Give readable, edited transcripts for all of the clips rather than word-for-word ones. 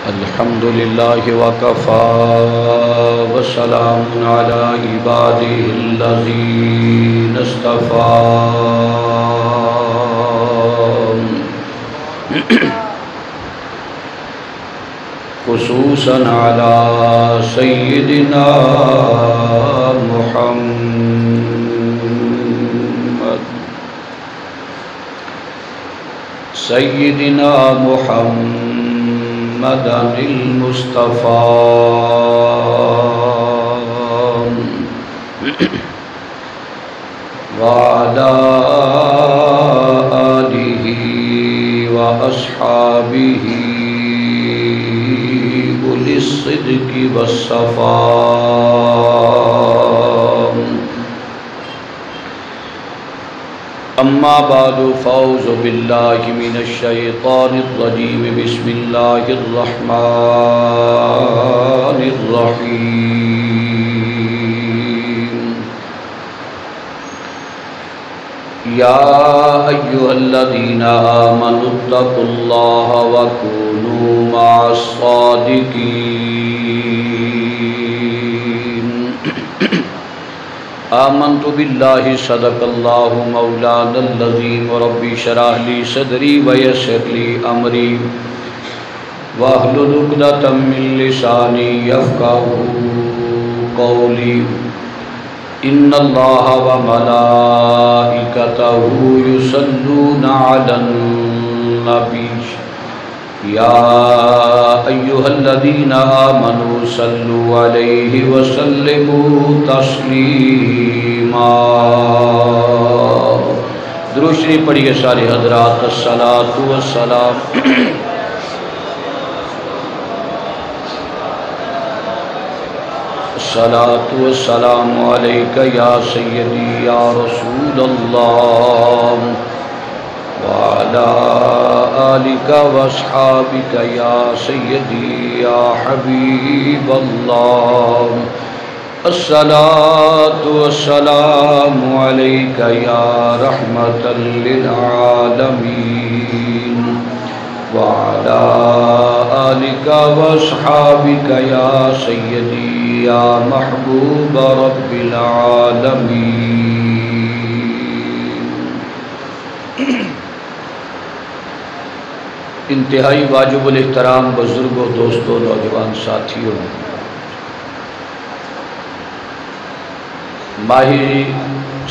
الحمد لله وكفى وسلام على عباده الذين اصطفى خصوصا على سيدنا محمد المصطفى وعلى آله وأصحابه أولي الصدق والصفاء أما بعد فأعوذ بالله من الشيطان الرجيم بسم الله الرحمن الرحيم يا أيها الذين آمنوا اتقوا الله وكونوا مع الصادقين آمنت بالله صدق الله مولانا العظيم ربي اشرح لي صدري ويسر لي أمري واحلل عقدة من لساني يفقهوا قولي إن الله وملائكته يصلون على النبي يا أيها الذين آمنوا صلوا عليه وسلموا تسليما درود شریف پڑھیے سارے حضرات الصلاۃ والسلام الصلاۃ والسلام علیک یا سیدی یا رسول اللہ وعلى آلك واصحابك يا سيدي يا حبيب الله الصلاة والسلام عليك يا رحمة للعالمين وعلى آلك واصحابك يا سيدي يا محبوب رب العالمين انتہائی واجب الاحترام بزرگوں، دوستوں، نوجوان ساتھیوں، ماہ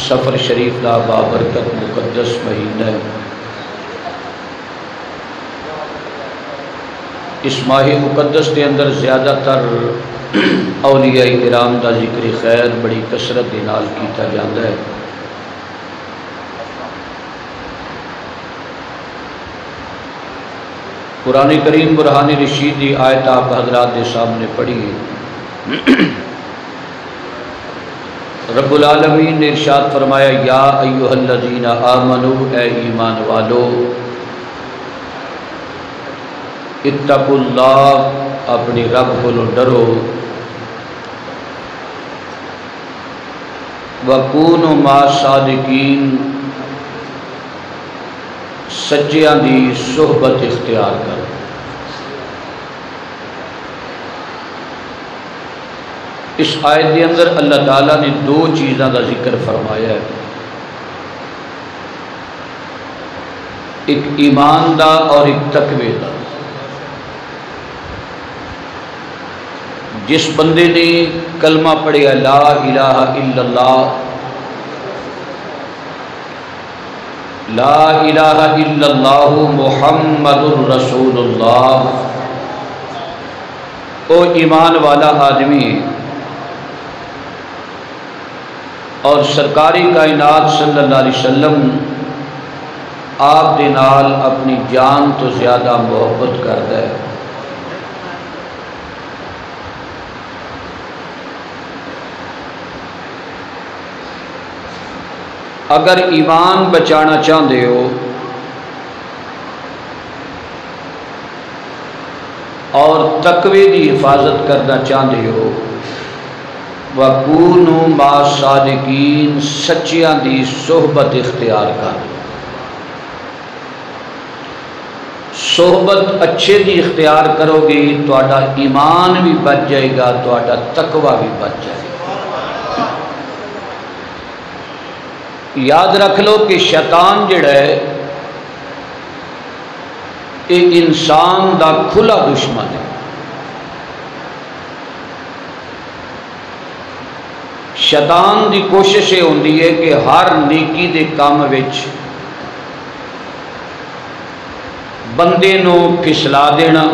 سفر شریف کا بابرکت مقدس مہینہ ہے۔ اس ماہ مقدس کے اندر زیادہ تر اولیاء کرام کا ذکر خیر بڑی کثرت کے نال کیتا جاتا ہے۔ قرآن کریم برہان رشید کی آیت آپ حضرات کے سامنے پڑھی ہے۔ رب العالمین نے ارشاد فرمایا یا ایھا الذین آمنوا اے ایمان والو اتقوا اللہ اپنی رب کو ڈرو وکونوا مع الصادقین سچیاں دی صحبت اختیار کرو۔ اس آیت کے اندر اللہ تعالیٰ نے دو چیزاں کا ذکر فرمایا ہے، ایک ایمان دا اور ایک تقوی دا۔ جس بندے نے کلمہ پڑھیا لا الہ الا اللہ، لا الہ الا اللہ محمد الرسول اللہ، او ایمان والا آدمی ہے اور سرکاری کائنات صلی اللہ علیہ وسلم آپ دے نال اپنی جان تو زیادہ محبت کرتا ہے۔ اگر ایمان بچانا چاہتے ہو اور تقوی کی حفاظت کرنا چاہتے ہو وَكُونُوا مَعَ الصَّادِقِينَ سچیاں دی صحبت اختیار کر۔ صحبت اچھے دی اختیار کرو گی تو ایمان بھی بچ جائے گا، تو تقوی بھی بچ جائے گا۔ یاد رکھ لو کہ شیطان جڑا ہے یہ انسان دا کھلا دشمن ہے۔ شیطان دی کوشش یہ ہوندی ہے کہ ہر نیکی دے کام وچ بندے نو پھسلا دینا،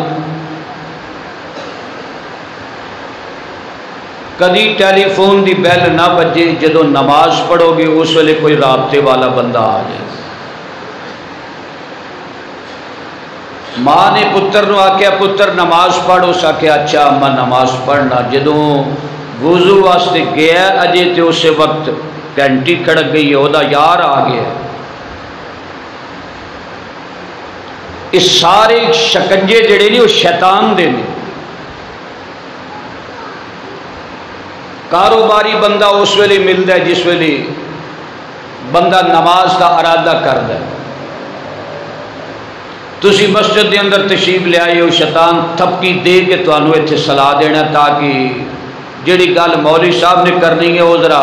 کدی ٹیلی فون دی بیل نہ بجے، جدو نماز پڑھو گے اس ویلے کوئی رابطے والا بندہ آ جائے۔ ماں نے پتر نو آکھیا پتر نماز پڑھ، اس آکھیا اچھا اما نماز پڑھنا۔ جدو وضو واسطے گیا اجے تے اسے وقت گھنٹی کھڑک گئی ہے، وہ یار آ گیا۔ اس سارے شکنجے جڑے نہیں وہ شیطان دے نے۔ کاروباری بندہ اس ویلے ملتا ہے جس ویلے بندہ نماز کا ارادہ کرتا ہے۔ تسی مسجد دے اندر تشریف لے آئے ہو، شیطان تھپکی دے کے تانوں ایتھے صلاح دینا تاکہ جڑی گل مولوی صاحب نے کرنی ہے وہ ذرا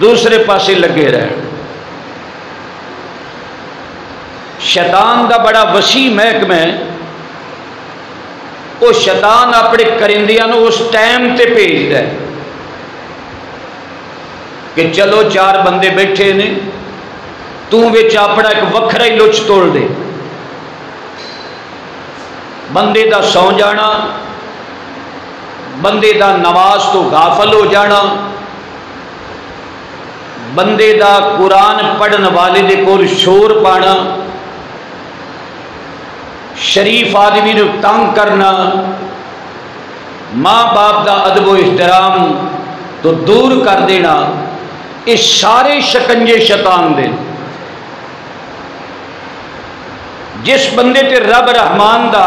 دوسرے پاسے لگے رہے۔ شیطان دا بڑا وسیع محکمہ ہے، وہ شیطان اپنے کرندیاں نو اس ٹائم تے بھیجدا ہے کہ چلو چار بندے بیٹھے نے، تو وچ اپنا ایک وکھرا ہی لچ توڑ دے۔ بندے دا سو جانا، بندے دا نماز تو غافل ہو جانا، بندے دا قرآن پڑھن والے دے کول شور پانا، شریف آدمی نے تنگ کرنا، ماں باپ دا ادب و احترام تو دور کر دینا، یہ سارے شکنجے شیطان دے۔ جس بندے تے رب رحمان دا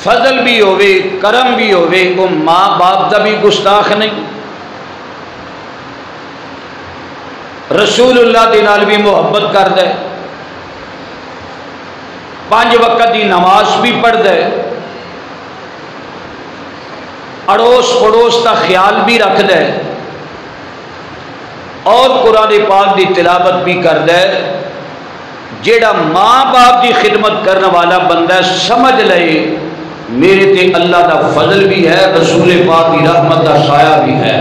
فضل بھی ہوئے کرم بھی ہوئے، وہ ماں باپ دا بھی گستاخ نہیں، رسول اللہ دے نال بھی محبت کردا ہے، 5 وقت دی نماز بھی پڑھدا ہے، اڑوس پڑوس کا خیال بھی رکھدا ہے، اور قرآن پاک دی تلاوت بھی کردا ہے۔ جیڑا ماں باپ دی خدمت کرنے والا بندہ ہے، سمجھ لے میرے تے اللہ دا فضل بھی ہے، رسول پاک کی رحمت دا سایہ بھی ہے۔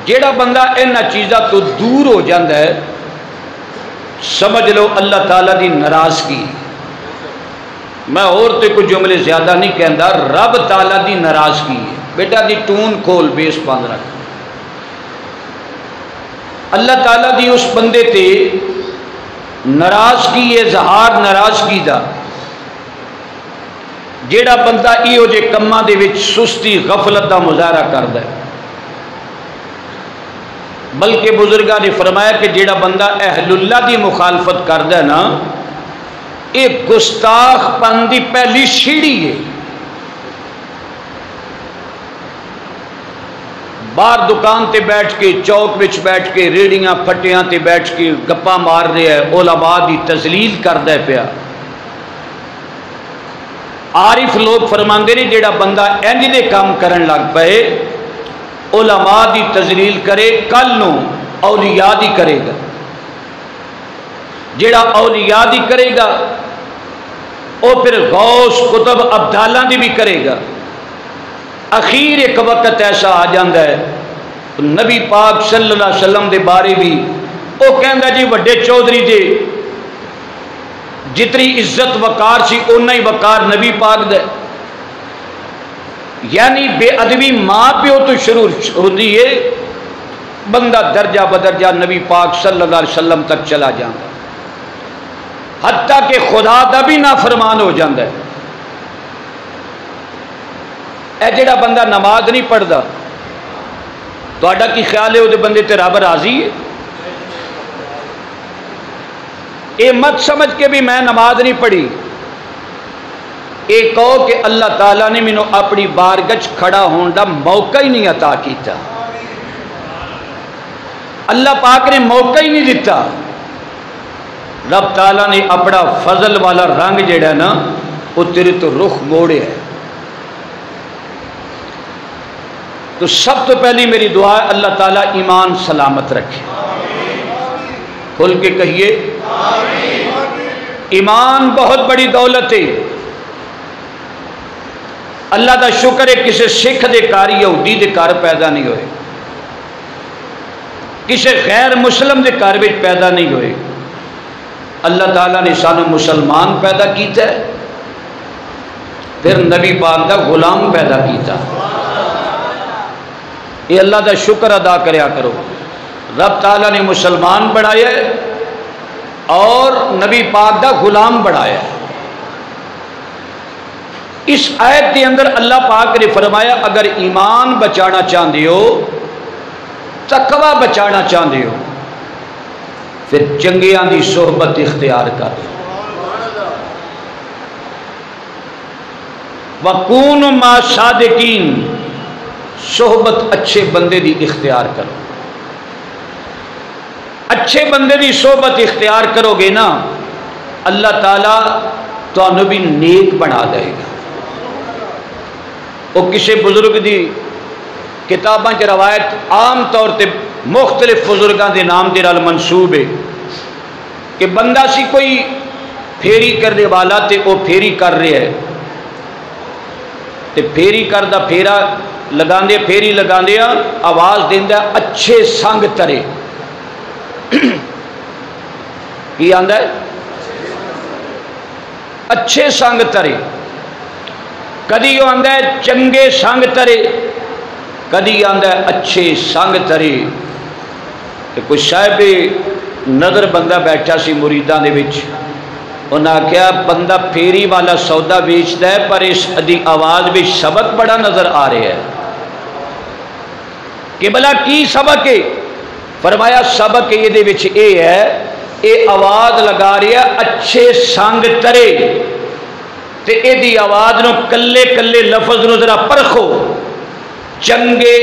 جیڑا بندہ ان چیزاں تو دور ہو جاندہ ہے، سمجھ لو اللہ تعالیٰ دی ناراضگی۔ میں اور تے کوئی جملے زیادہ نہیں کہندا، رب تعالیٰ دی ناراضگی ہے۔ بیٹا دی ٹون کھول، بیس بند رکھ۔ اللہ تعالیٰ دی اس بندے تے ناراضگی ہے، اظہار ناراضگی دا، جیڑا بندہ ایہو جے کماں دے وچ سستی غفلت دا مظاہرہ کردا ہے۔ بلکہ بزرگاں نے فرمایا کہ جیڑا بندہ اہل اللہ دی مخالفت کردا ہے نا، ایک گستاخ پن دی پہلی سیڑھی ہے۔ باہر دکان تے بیٹھ کے، چوک وچ بیٹھ کے، ریڑیاں پھٹیاں تے بیٹھ کے گپاں مار رہا ہے، علماء دی تذلیل کردا ہے پیا۔ عارف لوگ فرماندے نے جیڑا بندہ انج دے کام کرن لگ پئے، علماء دی تذلیل کرے، کل نو اولیاء دی کرے گا۔ جیڑا اولیاء دی کرے گا وہ پھر غوث کتب ابدالاں دی بھی کرے گا۔ اخیر ایک وقت ایسا آ جاندہ ہے، نبی پاک صلی اللہ علیہ وسلم دے بارے بھی وہ کہندا جی وڈے چودھری دے جتنی عزت وقار سی اُنہ ہی وقار نبی پاک دے۔ یعنی بے ادبی ماں پیو تو شروع ہوندی ہے، بندہ درجہ بدرجہ نبی پاک صلی اللہ علیہ وسلم تک چلا جاندہ، حتیٰ کہ خدا دا بھی نافرمان ہو جاندہ ہے۔ اے جڑا بندہ نماز نہیں پڑھدا، تو آڈا کی خیال ہے وہ بندے تے رب راضی ہے؟ اے مت سمجھ کے بھی میں نماز نہیں پڑھی، اے کہو کہ اللہ تعالیٰ نے مینوں اپنی بارگاہ کھڑا ہون دا موقع ہی نہیں عطا کیتا۔ اللہ پاک نے موقع ہی نہیں دیتا. رب تعالیٰ نے اپنا فضل والا رنگ جڑا نا وہ تیرے تو رخ موڑے ہے. تو سب تو پہلی میری دعا ہے اللہ تعالیٰ ایمان سلامت رکھے. کھل کے کہیے ایمان بہت بڑی دولت ہے. اللہ دا شکر ہے کسی سکھ دے کار یہودی دے کار پیدا نہیں ہوئے, کسی غیر مسلم دے کار وچ پیدا نہیں ہوئے. اللہ تعالیٰ نے سانو مسلمان پیدا کیتا ہے, پھر نبی پاک دا غلام پیدا کیتا. یہ اللہ دا شکر ادا کریا کرو. رب تعالیٰ نے مسلمان بنایا ہے اور نبی پاک دا غلام بنایا ہے. اس آیت کے اندر اللہ پاک نے فرمایا اگر ایمان بچانا چاہتے ہو, تقوی بچانا چاہتے ہو, پھر چنگیاں دی صحبت اختیار کر. وَكُونُوا مَعَ الصَّادِقِينَ, صحبت اچھے بندے دی اختیار کرو. اچھے بندے دی صحبت اختیار کرو گے نا, اللہ تعالیٰ تانوں بھی نیک بنا دے گا. وہ کسی بزرگ دی کتاباں چ روایت عام طور تے مختلف بزرگاں دے نام دے نال منسوب ہے کہ بندہ سی کوئی پھیری کرنے والا تے وہ پھیری کر رہا ہے, تے پھیری کردا پھیرا لگاندے پھیری لگاندے آواز دیندا اچھے سنگ ترے. کی آندا ہے اچھے سنگ ترے. کدی وہ آندا ہے چنگے سنگ ترے, کدی آندا ہے اچھے سنگ ترے. کہ کوئی صاحب نظر بندہ بیٹھا سی مریداں دے وچ, انہاں آخیا بندہ پھیری والا سودا بیچتا ہے پر اس دی آواز بھی سبق بڑا نظر آ رہا ہے. کہ بلا کی سبق ہے؟ فرمایا سبق یہ وچ اے ہے, اے آواز لگا رہا اچھے سنگ ترے, تے اے دی آواز نو کلے کلے لفظ نو ذرا پرکھو. چنگے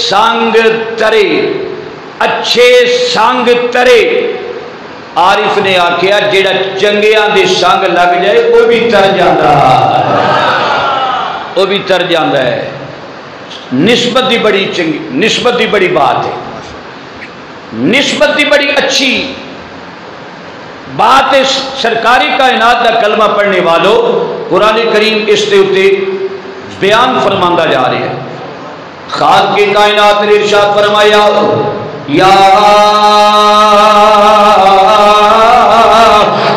سنگ ترے, اچھے سنگ ترے. عارف نے آخیا جیڑا چنگیاں دے سنگ لگ جائے وہ بھی تر جاتا ہے, وہ بھی تر جاتا ہے. نسبت دی بڑی چنگی, نسبت دی بڑی بات ہے, نسبت دی بڑی اچھی بات ہے. سرکاری کائنات کا کلمہ پڑھنے والوں قرآن کریم اس کے اوتے بیان فرماندہ جا رہے ہیں. خالق کی کائنات نے ارشاد فرمایا یا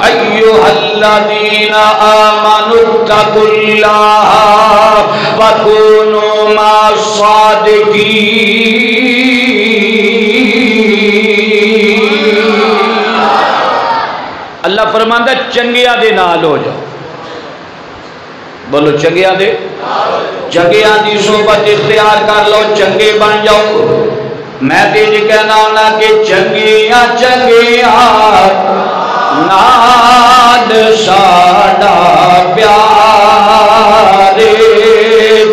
ایھا الذین آمنوا اتقوا اللہ وکونوا مع الصادقین. اللہ فرماندا چنگیاں دے نال ہو جاؤ. بولو چنگیاں دے, چنگیاں دی صحبت اختیار کر لو, چنگے بن جاؤ. میں بھی نہیں کہنا ہونا کہ چنگیاں چنگیاں نال ساڈا پیار,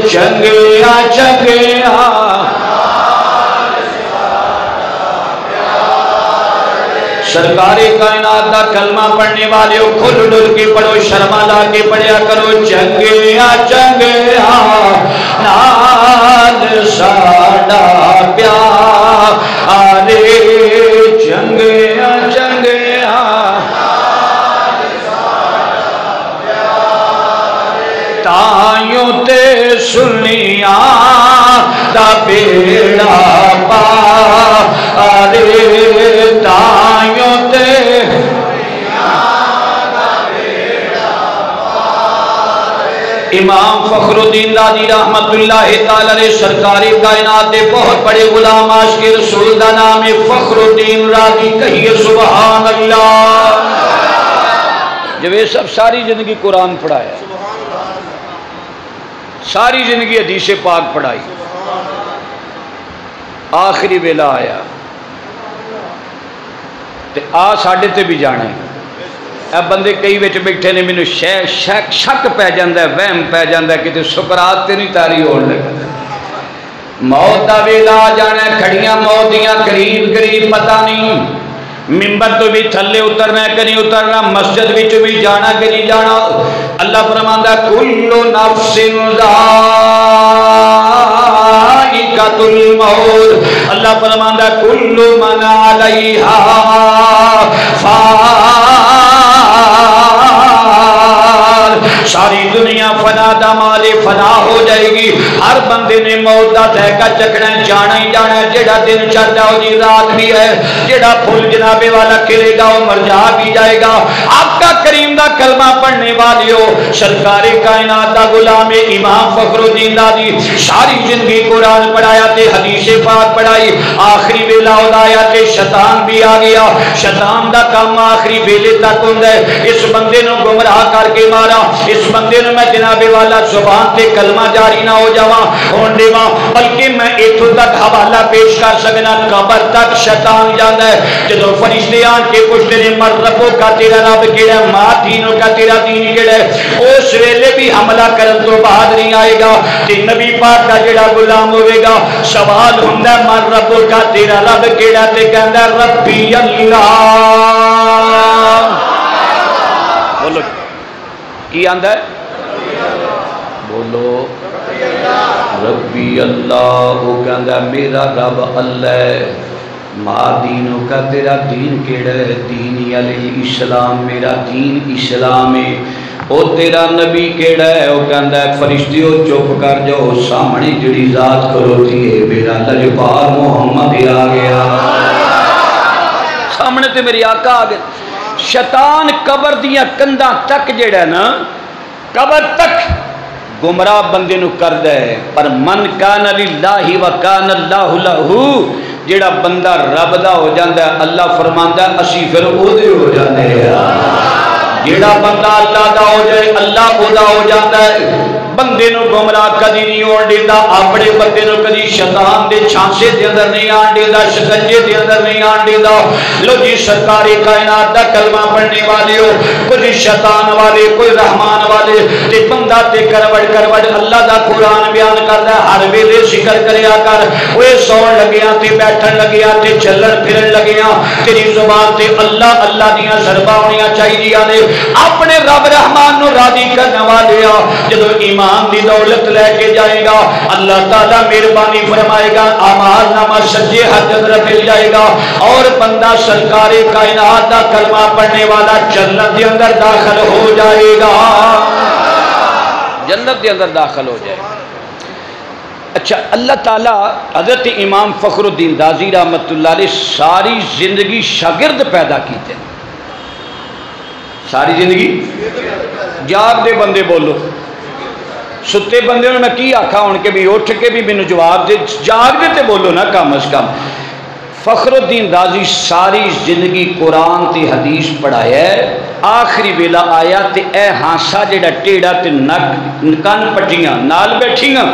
چنگیاں چنگیاں سرکاری کائنات کا کلمہ پڑھنے والے ہو کھل ڈل کے پڑھو, شرما لا کے پڑھیا کرو. چنگیاں چنگیاں نال ساڈا پیار, چنگیاں چنگیاں تائیوں تے سنیاں دا بیڑا پار, تائیوں تے امام فخر الدین رازی رحمت اللہ تعالی علیہ سرکاری کائنات دے بہت بڑے غلام عاشق رسول دا نام ہے فخر الدین رازی. کہیے سبحان اللہ. جب یہ سب ساری زندگی قرآن پڑھایا, ساری زندگی حدیث پاک پڑھائی, آخری ویلا آیا تے آ ساڈے تے بھی جانا ہے. اے بندے کئی وچ بیٹھے نے مینوں شک پی جاندا ہے, وہم پی جاندا ہے کہ تے سکرات تے نہیں تاری ہون لگا. موت دا ویلا آ جانا ہے، کھڑیاں موت دیاں قریب قریب پتہ نہیں، ممبر تو بھی تھلے اترنا ہے کہ نہیں اترنا، مسجد وچ بھی جانا کہ نہیں جانا۔ اللہ فرماندا کل نفس ذائقۃ الموت، اللہ فرماندا کل من علیہا فان، ساری دنیا فنا دا مال فنا ہو جائے گی، ہر بندے نے موت دا ذائقہ چکھنا ہے، جانا ہی جانا ہے، جیڑا دن چڑھتا ہو جی رات بھی ہے، جیڑا پھول جناب والا کھلے گا وہ مرجھا بھی جائے گا۔ آپ کا کریم دا کلمہ پڑھنے والیو، سرکار کائنات دا غلام امام فخر الدین دادی ساری زندگی قرآن پڑھایا تے حدیث پاک پڑھائی، آخری ویلا آیا تے شیطان بھی آ گیا۔ شیطان دا کام آخری ویلے تک ہوندا ہے، اس بندے نو گمراہ کر کے مارا، اس بندے نو میں جناب والا زبان تے کلمہ جاری نہ ہو جاواں ہون دیواں، بلکہ میں ایتھوں تک حوالہ پیش کر سکنا، قبر تک شیطان جاندا ہے۔ جدوں فرشتے آن کے پوچھتے نے من ربو کا تیرا رب کیڑا ہے، ماں دینوں کا تیرا دین کیڑا ہے، اس ویلے بھی حملہ کرن تو بعد نہیں آئے گا تے نبی پاک کا جڑا غلام ہوے گا سوال ہوندا ہے من ربو کا تیرا رب کیڑا، تے کہندا ربی اللہ، بولو کی آندا ہے، بولو ربی اللہ، وہ کہندا میرا رب اللہ ہے۔ ما دینوں کا تیرا دین کیڑا ہے، دینی علیہ السلام، میرا دین اسلام ہے۔ او تیرا نبی کیڑا ہے، وہ کہندا ہے فرشتیوں چپ کر جاؤ، سامنے جڑی ذات کھلوتی ہے میرا لجپال محمد آ گیا، سامنے تے میری آقا آ گیا۔ شیطان قبر دیاں کنداں تک جڑا ہے نا، قبر تک گمراہ بندے نو کردا ہے، پر من کان للہ و کان اللہ لہو، جیڑا بندہ رب دا ہو جاندا ہے اللہ فرماندا ہے اسی پھر او دے ہو جاندے ہیں، جیڑا بندہ اللہ دا ہو جائے اللہ او دا ہو جاندا ہے۔ بندے نو گمراہ کدی نہیں ہون دیندا، اپنے بندے نو کدی شیطان دے چھانسے دے اندر نہیں آن دیندا، شکنجے دے اندر نہیں آن دیندا۔ لو جی سرکار کائنات دا کلمہ پڑھنے والے ہو، کوئی شیطان والے کوئی رحمان والے، تے بندہ تے کروڑ کروڑ اللہ دا قرآن بیان کردا ہے، ہر ویلے ذکر کریا کر، اوے سون لگیاں تے بیٹھن لگیاں تے چلن پھرن لگیاں، تیری زبان تے اللہ اللہ دیاں ضرباں ہونیاں چاہیدیاں نے، اپنے رب رحمان نو راضی کرنے والے آ۔ جدو ایمان دی دولت لے کے جائے گا اللہ تعالیٰ مہربانی فرمائے گا، اعمال نامہ سجے ہاتھ اندر مل جائے گا، اور بندہ سرکار کائنات دا کلمہ پڑھنے والا جنت دے اندر داخل ہو جائے گا، جنت دے اندر داخل ہو جائے گا۔ اچھا اللہ تعالیٰ حضرت امام فخر الدین رازی رحمت اللہ علیہ ساری زندگی شاگرد پیدا کیتے ہیں، ساری زندگی جاگ دے بندے بولو، ستے بندے میں کی آکھا ان کے بھی اٹھ کے بھی مینوں جواب دے، جاگ دے تے بولو نا کم از کم۔ فخر الدین رازی ساری زندگی قرآن تے حدیث پڑھایا ہے، آخری ویلا آیا تے اے ہانسا جڑا ٹیڑا تے کن پٹیاں نال بیٹھیاں،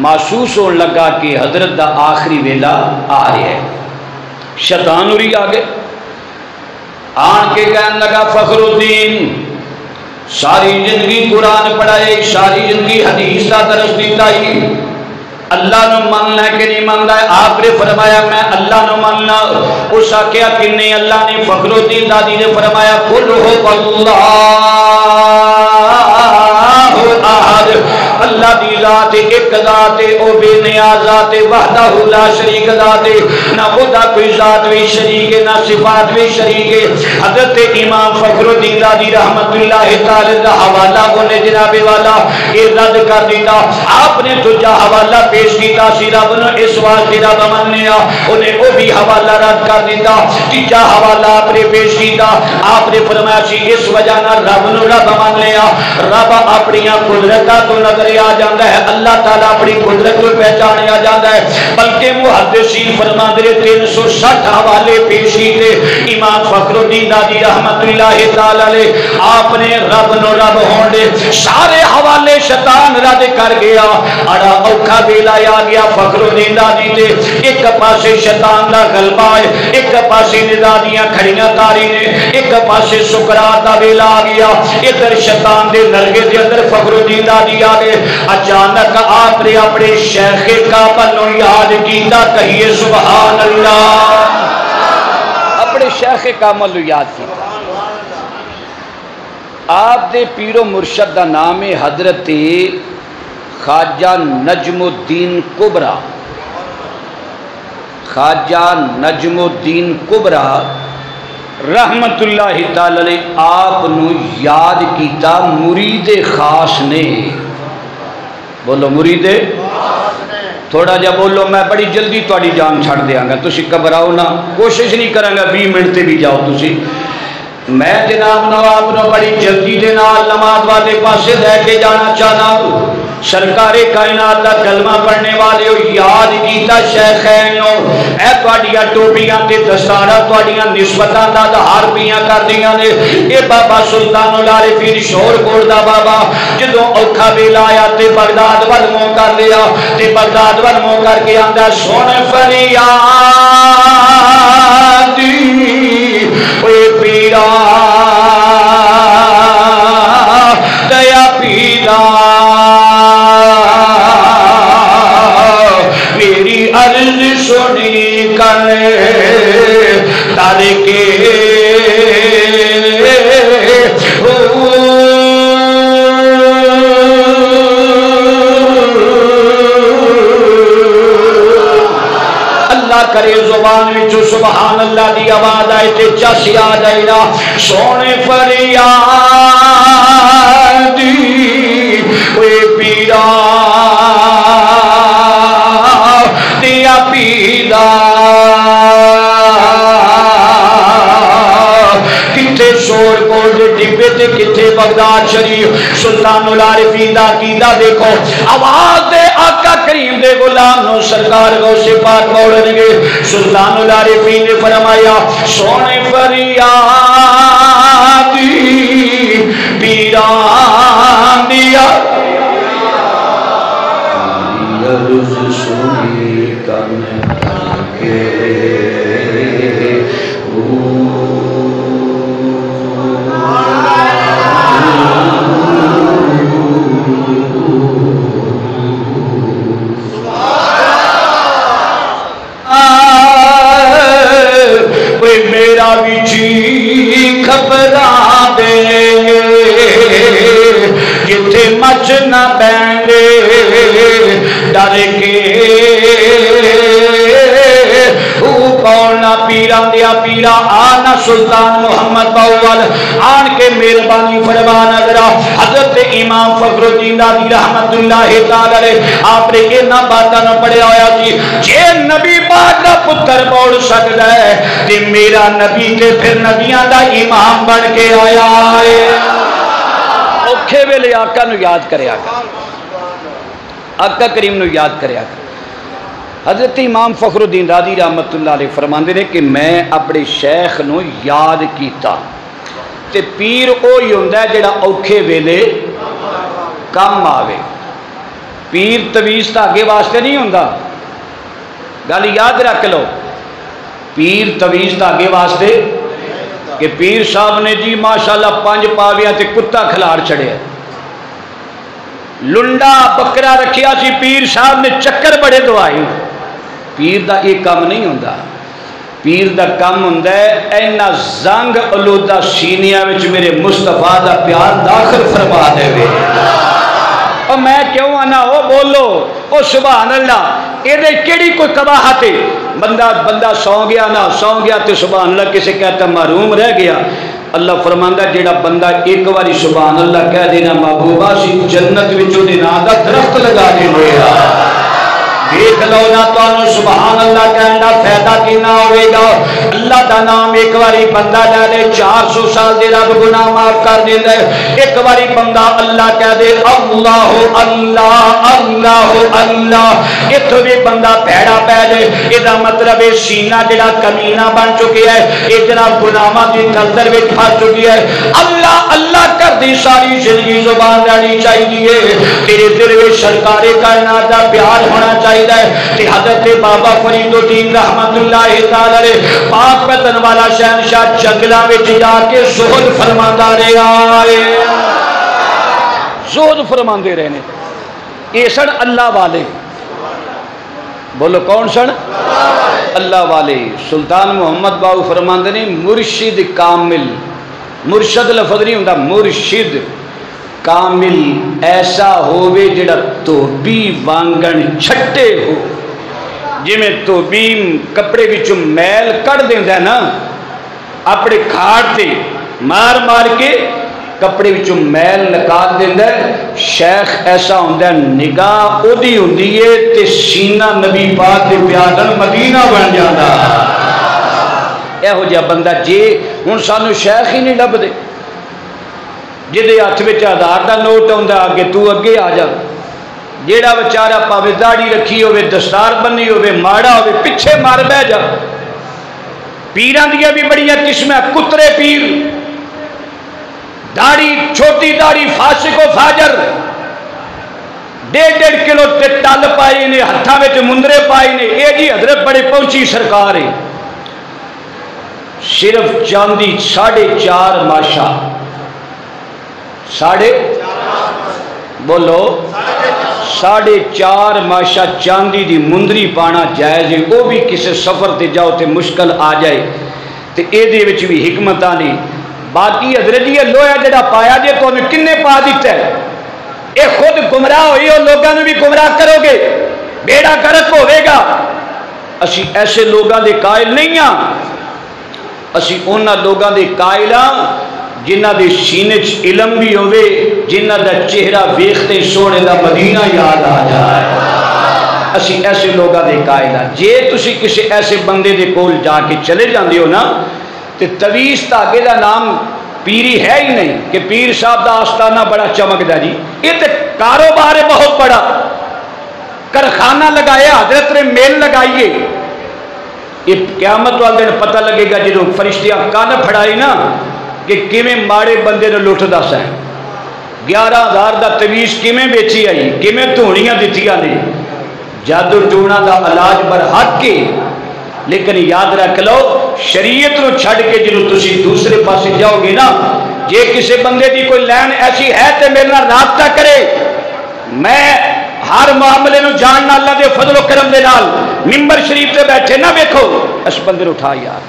محسوس ہون لگا کہ حضرت دا آخری ویلا آ رہا ہے۔ شیطان ہوری آگے آن کے کہنے لگا فخر الدین ساری زندگی قرآن پڑھائے، ساری زندگی حدیث کا درس دیتا ہی، اللہ نو مننا ہے کہ نہیں مننا ہے؟ آپ نے فرمایا میں اللہ نو مننا، اس آکھیا کہ نہیں اللہ نے؟ فخر الدین دادی نے فرمایا قل هو اللہ احد، اللہ دی ذات ایک ذات او بے نیاز ذات وحدہ لا شریک ذات، نہ خدا کوئی ذات بھی شریک ہے نہ صفات بھی شریک ہے۔ حضرت امام فخر الدین رازی رحمت اللہ تعالی کا حوالہ انہیں جناب والا یہ رد کر دیتا، آپ نے دوجا حوالہ پیش کیتا سی رب نے اس واسطے رب منیا، انہیں وہ بھی حوالہ رد کر دیتا، تیجا حوالہ آپ نے پیش کیتا، آپ نے فرمایا سی اس وجہ نہ رب نو رب من لیا، رب اپنی قدرتاں تو نظر آ جاتا ہے، اللہ تعالیٰ اپنی قدرت کو پہچانے آ جاتا ہے، بلکہ محدثین فرماندے 360 حوالے پیش کیتے امام فخر الدین رازی رحمت اللہ تعالی علیہ، آپ نے رب نو رب ہون دے سارے حوالے شیطان رد کر گیا، اڑا اوکھا ویلا آ گیا فخر الدین رازی تے، ایک پاسے شیطان دا غلبہ ہے، ایک پاسے ندا دیاں کھڑیاں تاری نے، ایک پاسے سکرات دا ویلا آ گیا، ادھر شیطان دے نرگے دے اندر فخر الدین رازی آ گئے، اچانک آ آپ نے اپنے شیخ کامل نو یاد کیتا، کہیے سبحان اللہ، اپنے شیخ کامل نو یاد کیتا۔ آپ دے پیر و مرشد دا نام ہے حضرت خواجہ نجم الدین کبرا، خواجہ نجم الدین کبرا رحمت اللہ تعالی علیہ آپ نو یاد کیتا مرید خاص نے۔ بولو مرید تھوڑا جا بولو، میں بڑی جلدی تھوڑی جان چھڑ دیاں گا، تسی گھبراؤ نہ، کوشش نہیں کروں گا 20 منٹ تے بھی جاؤ تسی۔ میں جناب نواب نو بڑی جلدی دے نال نماز والے پاسے لے کے جانا چاہنا ہوں۔ سرکار کائنات دا کلمہ پڑھنے والے ہو، یاد کیتا شیخین نو، اے تواڈیاں ٹوپیاں تے دستاراں تواڈیاں نسبتاں دا ہار پیاں کردیاں نے۔ اے بابا سلطان العارفین شور کوٹ دا بابا جدوں اوکھا ویلا آیا تے بغداد ول منہ کر لیا، تے بغداد ول منہ کر کے آندا سن فریاد اے پیرا دیا پیرا میری عرض سنی کر تارے کے کرے زبان وچوں سبحان اللہ دی آواز آئے تے چس یاد آئی نا، سونے فریاد اے پیرا دیا پیرا کتے شور کوٹ ڈبے تے کتے بغداد شریف۔ سلطان العارفین دا عقیدہ دیکھو، آواز دے آقا کریم دے غلام نو سرکار غوث پاک موڑن گے۔ سلطان العارفین نے فرمایا سونے فریاد پیران دیا عرض سنی کرنے کے میرا بھی جی گھبرا دے جتھے مچ نہ بیندے ڈر کے پونا پیران دیا پیرا آنا سلطان محمد باول آن کے مہربانی فرمان ادرا حضرت امام فخر الدین رازی رحمت اللہ تعالی آپ نے اینا باتاں نہ پڑھیا ہویا جی جے نبی پاک کا پتر موڑ سکتا ہے تے میرا نبی تے پھر نبیاں دا امام بن کے آیا ہے۔ اوکھے ویلے آقا نو یاد کرے آقا کریم نو یاد کرے حضرت امام فخر الدین رازی رحمت اللہ علیہ فرماندے نے کہ میں اپنے شیخ نو یاد کیتا تے پیر اوہی ہوندا ہے جڑا اوکھے ویلے کم آوے۔ پیر تویز تاگے واسطے نہیں ہوندا، گل یاد رکھ لو، پیر تویز تاگے واسطے کہ پیر صاحب نے جی ماشاءاللہ 5 پاویاں تے کتا کھلار چھڑے لنڈا بکرا رکھیا سی، پیر صاحب نے چکر بڑے دوائی۔ پیر دا ایک کام نہیں ہوندہ، پیر دا کام ہوندہ ہے اینا زنگ علودہ سینیاں وچ میرے مصطفیٰ دا پیار داخل فرما دے وے۔ اور میں کیوں آنا ہو بولو او سبحان اللہ، اے دے کیڑی کوئی قباحت ہے؟ بندہ سو گیا نا، سو گیا تے سبحان اللہ کسے کہتا محروم رہ گیا۔ اللہ فرماندہ جیڑا بندہ ایک واری سبحان اللہ کہہ دینا محبوبہ سی جنت وچوں دے نا دا درخت لگا دے ہویا۔ دیکھ لو نا تو انہوں سبحان اللہ کہنا فیدہ کی نہ ہوئے گا۔ اللہ دا نام ایک واری بندہ لے لے 400 سال دے رب گناہ معاف کر دے دے۔ ایک واری بندہ اللہ کہہ دے اللہ اللہ اللہ اللہ، اتھو بھی بندہ پیڑا پہ دے، ادھا مطلب سینہ جڑا کمینہ بن چکی ہے، ادھا گناہ دی کلدر بھی پھا چکی ہے۔ اللہ اللہ کر دی ساری زندگی زبان رہنی چاہیے، تیرے دل میں سرکار کائنات دا پیار ہونا چاہیے۔ کہ حضرت بابا فرید الدین رحمت اللہ تعالی پاک پتن والا شہنشاہ جنگلہ میں جا کے زہد فرماندہ رہے آئے، زہد فرماندے رہنے۔ یہ سن اللہ والے، بولو کون سن؟ اللہ والے۔ سلطان محمد باؤ فرماندے نے مرشد کامل، مرشد لفظ نہیں ہوندا، مرشد کامل ایسا ہووے جڑا توبی وانگن چھٹے ہو، جی میں توبیم کپڑے وچوں میل کڑ دیندا ہے نا، اپنے کھاڑ تے مار مار کے کپڑے وچوں میل نکال دیندا ہے، شیخ ایسا ہوندا ہے نگاہ اودی ہوندی ہے تے سینہ نبی پاک دے پیار نال مدینہ بن جاندا۔ ایہو جہا بندہ جے ہن سانو شیخ ہی نہیں لبدے، جدے ہاتھ وچ 1000 دا نوٹ ہوندا اگے تو اگے آ جا، جیڑا بیچارہ پاوے داڑھی رکھی ہوے دستار بنی ہوے ماڑا ہوے پیچھے مار بہ جا۔ پیران دیا بھی بڑی قسمیں، کترے پیر، داڑھی چھوٹی داڑھی فاسق و فاجر، 1.5 کلو تے ٹل پائی نے، ہتھاں وچ مندرے پائی نے، اے جی حضرت بڑے پہنچی سرکار ہے، صرف چاندی 4.5 ماشا، 4.5 بولو 4.5 ماشا چاندی دی مندری پانا جائز ہے، وہ بھی کسی سفر تے جاؤ تے مشکل آ جائے تے اے دے وچ بھی حکمت آنی۔ باقی حضرت جی لوہا جڑا پایا جے تو انہیں کنے پا دیتا ہے، اے خود گمراہ ہوئی اور لوگاں نے بھی گمراہ کرو گے، بیڑا گرک ہوئے گا۔ اسی ایسے لوگاں دے قائل نہیں ہاں، اسی انہاں لوگاں دے قائل ہاں جنہ دے سینے چ علم بھی ہوئے، جنہ دا چہرہ ویکھتے سونے دا مدینہ یاد آ جائے، اسی ایسے لوگاں دے قائل ہاں۔ جے تسی کسی ایسے بندے دے کول جا کے چلے جاندے ہو نا تے تویز تاگے دا نام پیری ہے ہی نہیں کہ پیر صاحب دا آستانہ بڑا چمک دا جی، یہ تے کاروبار ہے بہت بڑا، کارخانہ لگایا، حضرت نے میل لگائیے، یہ قیامت والے دن پتہ لگے گا جنہوں فرشتیاں کان پھڑائی نا کہ کیویں ماڑے بندے نے لٹ دس ہے، 11,000 دا تویز کیویں بیچی آئی، کیویں دھونیاں دتیاں نے، جادو ٹونا دا علاج برحق کے، لیکن یاد رکھ لو شریعت نو چھڑ کے جنہوں تسی دوسرے پاسے جاؤ گے نا، جے کسی بندے دی کوئی لین ایسی ہے تے میرے نال رابطہ کرے، میں ہر معاملے نو جاننا اللہ دے فضل و کرم دے نال، ممبر شریف تے بیٹھے نہ بیکھو اس بندے نو اٹھا یار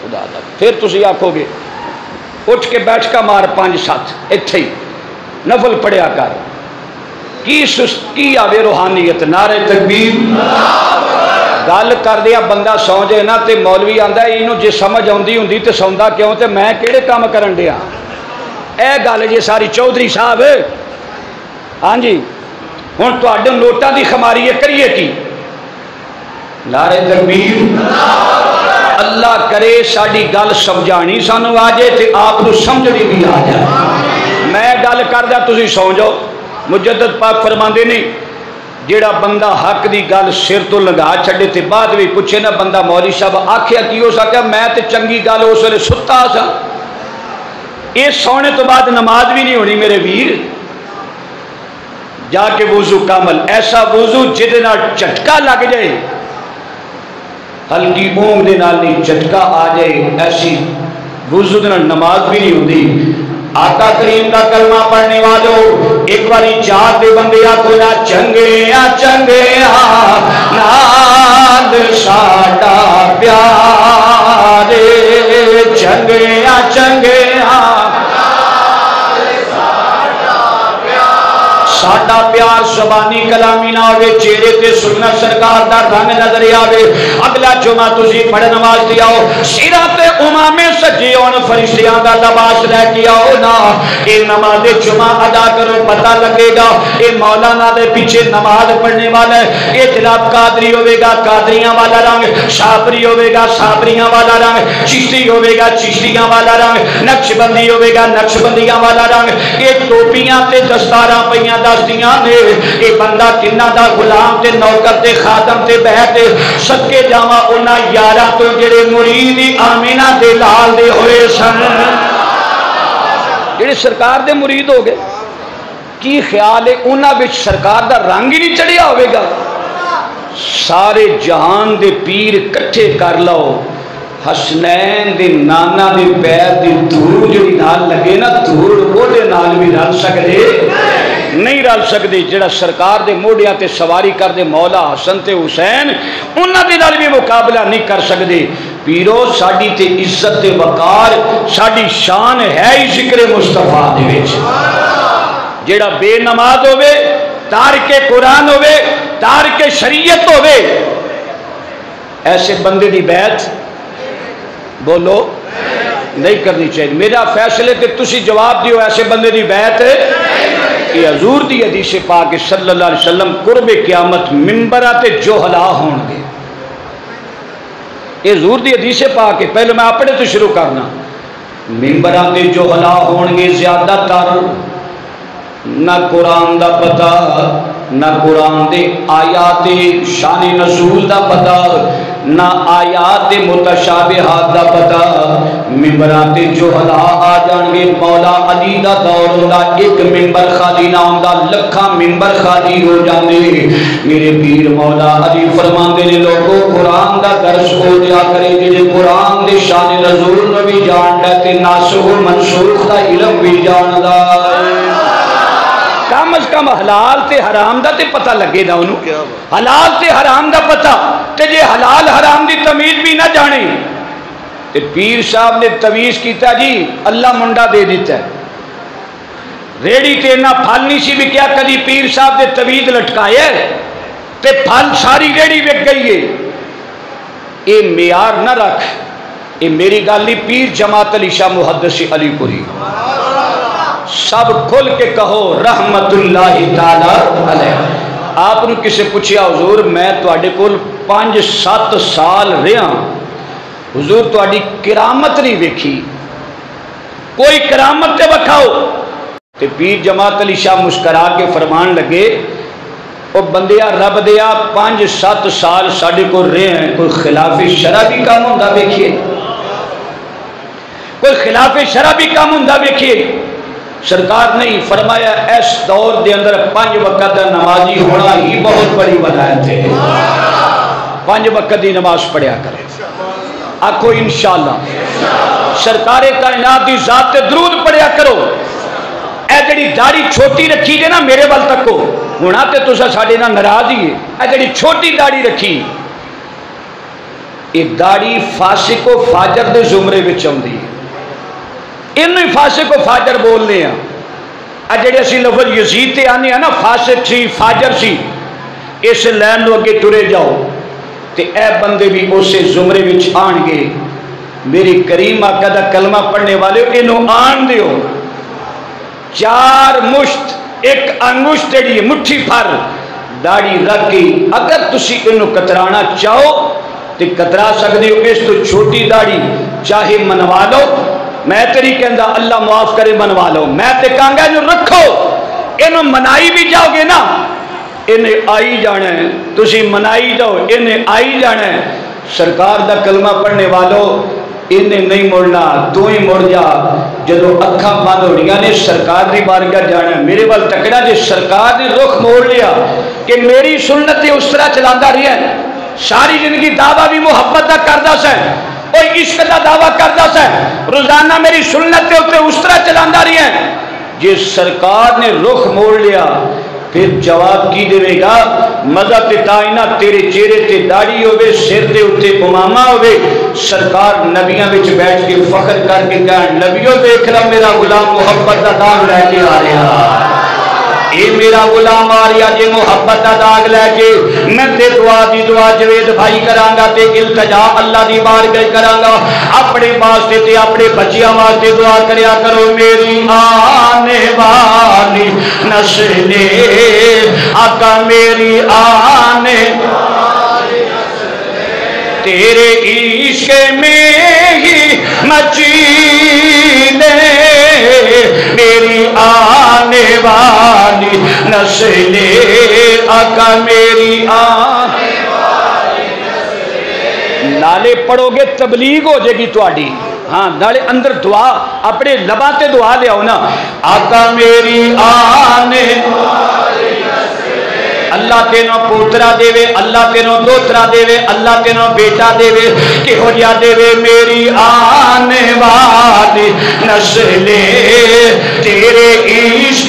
خدا اللہ، پھر تسی آکھو گے اٹھ کے بیٹھ کا مار 5-7 اتھے ہی نفل پڑھیا کر، کی آوے روحانیت، نعرہ تکبیر، گل کر دیا بندہ سو جائے نا تے مولوی آندا ہے انہوں جے سمجھ آندی ہوندی تے سوندا کیوں تے میں کیڑے کام کرن دیا، اے گل جی ساری چودھری صاحب، ہاں جی ہن تواڈے نوٹاں دی خماری ہے کریے کی، نعرہ تکبیر، اللہ کرے ساڈی گل سمجھانی سانو آ جائے تے آپ نو سمجھنی بھی آ جائے۔ میں گل کردا تسی سو جاؤ، مجدد پاک فرماندے نے جیڑا بندہ حق دی گل سر تو لگا چھڑے تے بعد بھی پوچھے نا بندہ مولوی صاحب آکھیا کی ہو سکیا، میں تے چنگی گل اس ویلے ستا سا، یہ سونے تو بعد نماز بھی نہیں ہونی میرے ویر، جا کے وضو کامل، ایسا وضو جدے نال جھٹکا لگ جائے، ہلکی اونگ دے نال نہیں جھٹکا آ جائے، ایسی وضو دے نال نماز بھی نہیں ہوندی۔ آقا کریم کا کلمہ پڑھنے والوں ایک باری چار دے بندے آکھو نا چنگیا چنگیا نال ساڈا پیار، چنگیا چنگیا ساڈا پیار زبانی کلامی نہ ہوئے، چہرے تے سنت سرکار دا رنگ نظر آوے۔ اگلا جمعہ تسی پڑھ نماز دی آؤ، سیرہ تے امامے سجے ہون، فرشتیاں دا لباس لے کے آؤ نا، اے نماز جمعہ ادا کرو، پتہ لگے گا اے مولانا دے پیچھے نماز پڑھنے والا ہے، اے جناب قادری ہوئے گا قادریاں والا رنگ، شابری ہوئے گا شابریاں والا رنگ، چشتی ہوئے گا چشتیاں والا رنگ، نقش بندی ہوئے گا نقش بندیاں والا رنگ، اے ٹوپیاں تے دستاراں پئیاں دستیاں نے، اے بندہ کنہ دا غلام تے نوکر تے خادم تے بہت صدقے جاواں انہاں یاراں تو جڑے مرید آمینہ دے لال دے ہوئے سن، جڑے سرکار دے مرید ہو گئے، کی خیال ہے انہاں وچ سرکار دا رنگ ہی نہیں چڑھیا ہوئے گا؟ سارے جہان دے پیر کٹھے کر لو، حسنین دے نانا دے پیر دی دھوڑ جڑی نال لگے نا، دھوڑ وہ دے نال بھی رل سکدے نہیں رل سکتے جڑا سرکار دے موڑیاں تے سواری کر دے مولا حسن تے حسین انہاں دے نال بھی مقابلہ نہیں کر سکتے پیرو ساڈی تے عزت تے وقار ساڈی شان ہے ہی ذکر مصطفیٰ دے وچ جڑا بے نماز ہوے تارک قرآن ہوے تارک شریعت ہوے ایسے بندے دی بیعت بولو نہیں کرنی چاہیے میرا فیصلے تے تسی جواب دیو ایسے بندے دی بیعت یہ حضور دی حدیث پاک صلی اللہ علیہ وسلم قرب قیامت منبرہ تے جوہلا ہون گے یہ حضور دی حدیث پاک ہے پہلے میں اپنے تو شروع کرنا منبرہ تے جوہلا ہون گے زیادہ تر نہ قرآن دا پتہ نہ قرآن دے آیات شان نزول دا پتہ نہ آیات متشابہات دا پتہ ممبران تے جوہلا آ جان گے مولا علی دا دور ہوندا ایک ممبر خالی نہ ہوندا لکھاں ممبر خالی ہو جاندے میرے پیر مولا علی فرماندے نے لوگوں قرآن دا درس ہو جا کرے جے قرآن دے شان نزول نو بھی جاندا تے ناسخ و منسوخ دا علم بھی جاندا کم از کم حلال تے حرام دا تے پتہ لگے دا انہوں حلال تے حرام دا پتہ تے جے حلال حرام دی تمیز بھی نہ جانے تے پیر صاحب نے تویز کیتا جی اللہ منڈا دے دیتا ہے ریڑی تے نہ پھل نہیں سی بھی کیا کدی پیر صاحب نے تویز لٹکائے تے پھل ساری ریڑی وک گئی ہے اے معیار نہ رکھ اے میری گالی پیر جماعت علی شاہ محدث علی پوری سب کھل کے کہو رحمت اللہ تعالی علیہ آپ نے کسے پوچھیا حضور میں تواڈے کول 5-7 سال رہا حضور تواڈی کرامت نہیں ویکھی کوئی کرامت تے وکھاؤ تے پیر جماعت علی شاہ مسکرا کے فرمان لگے او بندیا رب دیا 5-7 سال ساڈے کول رہے ہیں کوئی خلاف شرع بھی کام ہوندا ویکھیے کوئی خلاف شرع بھی کام ہوندا ویکھیے سرکار نہیں فرمایا اس دور دے اندر 5 وقت نمازی ہونا ہی بہت بڑی ولایت ہے 5 وقت دی نماز پڑھیا کرے آکھو انشاءاللہ سرکار کائنات دی ذات تے درود پڑھیا کرو اے جڑی داڑھی چھوٹی رکھی جے نا میرے ول تکو ہونا تے تسا ساڈے نال ناراض ہی ہے اے جڑی چھوٹی داڑھی رکھی ایک داڑھی فاسق و فاجر دے زمرے وچ اوندی ہے انہوں فاسق و فاجر بولنے ہیں جڑے اسی لفظ یزید تے آنے ہیں نا فاسق سی فاجر سی اس لین لو اگے ٹرے جاؤ تے اے بندے بھی اسے زمرے وچ آن گے میری کریم آقا دا کلمہ پڑھنے والے انہوں آن دیو 4 مشت ایک انگشت جڑی مٹھی پھر داڑھی رکھ کے اگر تسی انہوں کترانا چاہو تے کترا سکتے ہو اس تو چھوٹی داڑھی چاہے منوا لو میں تیری کہندہ اللہ معاف کرے منوا لو میں تے کہاں انہوں رکھو انہوں منائی بھی جاؤ گے نا انہیں آئی جانا ہے تسی منائی جاؤ انہیں آئی جانا ہے سرکار دا کلمہ پڑھنے والو انہیں نہیں مڑنا تو ہی مڑ جا جدو اکھاں بند ہونیاں نے سرکار دی بارگاہ جانا ہے میرے وال تکڑا جے سرکار نے رخ موڑ لیا کہ میری سنت اس طرح چلاندہ رہی ہے ساری زندگی دعویٰ بھی محبت دا کردہ سے کوئی عشق دا دعویٰ کردہ سے روزانہ میری سنت تے اس طرح چلاندہ رہی ہے جس سرکار نے رخ موڑ لیا پھر جواب کی دے گا مزہ تے تائنہ تیرے چہرے تے داڑھی ہوئے سر تے اٹھے امامہ ہوئے سرکار نبیاں وچ بیٹھ کے فخر کر کے کہا نبیوں دیکھ رہا میرا غلام محبت دا داغ لے کے آ رہا اے میرا غلام آ رہا جے محبت دا داغ لے کے میں تے دعا دی دعا جوید بھائی کرانگا تے التجا اللہ دی بارگاہ کرانگا اپنے واسطے تے اپنے بچیاں واسطے دعا کریا کرو میری آنے والی نسل آقا میری آنے تیرے عشق میں ہی مچیلے میری آنے والی نسل آقا میری آنے والی نسل نالے پڑھو گے تبلیغ ہو جائے گی تواڈی ہاں نالے اندر دعا اپنے لباتے دعا لے آؤ نا آقا میری آنے والی اللہ تینوں پوترا دے وے اللہ تینوں دوترا دے وے اللہ تینوں بیٹا دے وے کہ ہو جا دے وے میری آنے والی نسل تیرے عشق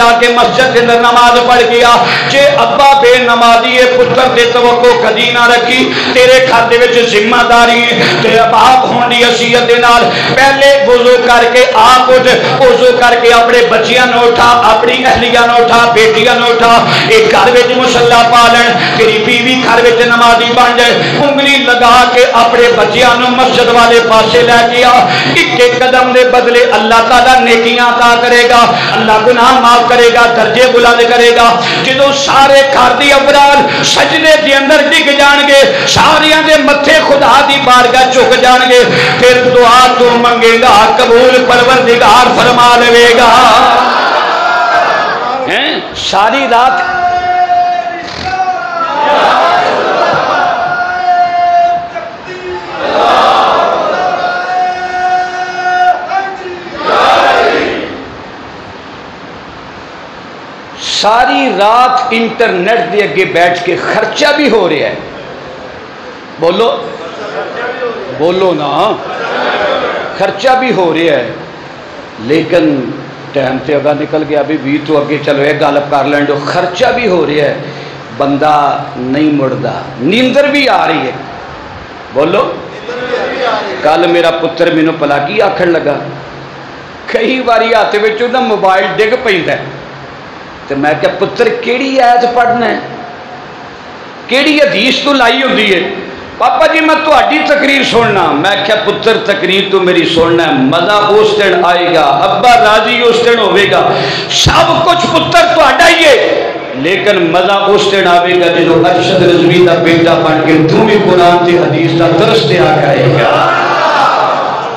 جا کے مسجد کے اندر نماز پڑھ گیا. جے ابا بے نمازی ہے پتر دے توقع کدی نہ رکھی. تیرے گھر دے وچ ذمہ داری ہے تیرا باپ ہون دی حیثیت دے نال پہلے وضو کر کے آپ وضو کر کے اپنے بچیاں نو اٹھا, اپنی اہلیہ نو اٹھا, بیٹیاں نو اٹھا. ایک گھر وچ مصلی پا لین, تیری بیوی گھر وچ نمازی بن جائے. انگلی لگا کے اپنے بچیاں نو مسجد والے پاسے لے گیا. ایک ایک قدم دے بدلے اللہ تعالیٰ نیکیاں عطا کرے گا, اللہ گناہ معاف کرے گا, درجے بلند کرے گا. جدو سارے گھر دی افراد سجدے دے اندر ڈگ جان گے, ساریاں دے متھے خدا دی بارگاہ جھک جان گے, پھر دعا تو منگے گا قبول پروردگار فرما لے گا. ساری رات ساری رات انٹرنیٹ دے اگے بیٹھ کے خرچہ بھی ہو رہا ہے. بولو بولو نا, خرچہ بھی ہو رہا ہے. لیکن ٹائم تے اگا نکل گیا بھی تو اگے چلو ایک گل کر لیں جو خرچہ بھی ہو رہا ہے, بندہ نہیں مڑدا, نیندر بھی آ رہی ہے. بولو کل میرا پتر مینوں پلا کی آکھن لگا, کئی باری ہاتھ وچ نا موبائل ڈگ پیندا ہے تو میں کہا پتر کیڑی آیت پڑھنا ہے, کیڑی حدیث تو لائی ہوندی ہے؟ پاپا جی میں تہاڈی تقریر سننا. میں کہا پتر تقریر تو میری سننا ہے, مزہ اس دن آئے گا, ابا راضی اس دن ہوئے گا, سب کچھ پتر تہاڈا ہی ہے, لیکن مزہ اس دن آئے گا جدو ارشد رضوی دا بیٹا بن کے تم بھی قرآن تے حدیث دا درس تے آ گئے گا.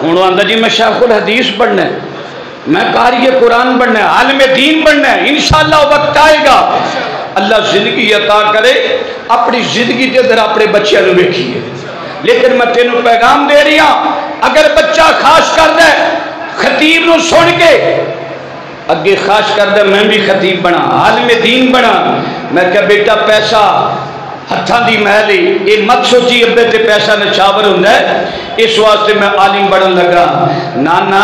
انہوں آندا جی میں شیخ الحدیث بننا ہے, میں قاری قرآن بننا ہے, عالم دین بننا ہے, انشاءاللہ وقت آئے گا. اللہ زندگی عطا کرے, اپنی زندگی کے اندر اپنے بچے نو دیکھیے. لیکن میں تینوں پیغام دے رہی ہوں, اگر بچہ خواہش کر دے خطیب نو سن کے اگے خواہش کر دے میں بھی خطیب بنا, عالم دین بنا, میں کہا بیٹا پیسہ ہتھاں دی محلی, یہ مت سوچی ابے تے پیسہ نچاور ہوندا ہے اس واسطے میں عالم بڑھن لگا. نانا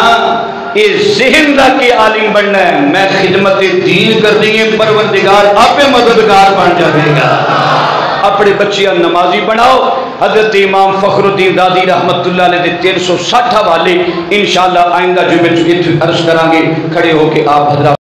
یہ ذہن دا کے عالم بننا ہے, میں خدمت دین کرنی ہے, پروردگار آپ مددگار بن جائے گا. اپنے بچیاں نمازی بناؤ. حضرت امام فخر الدین رازی رحمت اللہ علیہ دے 360 حوالے انشاءاللہ آئندہ جمعہ عرض کرانگے. کھڑے ہو کے آپ حضرات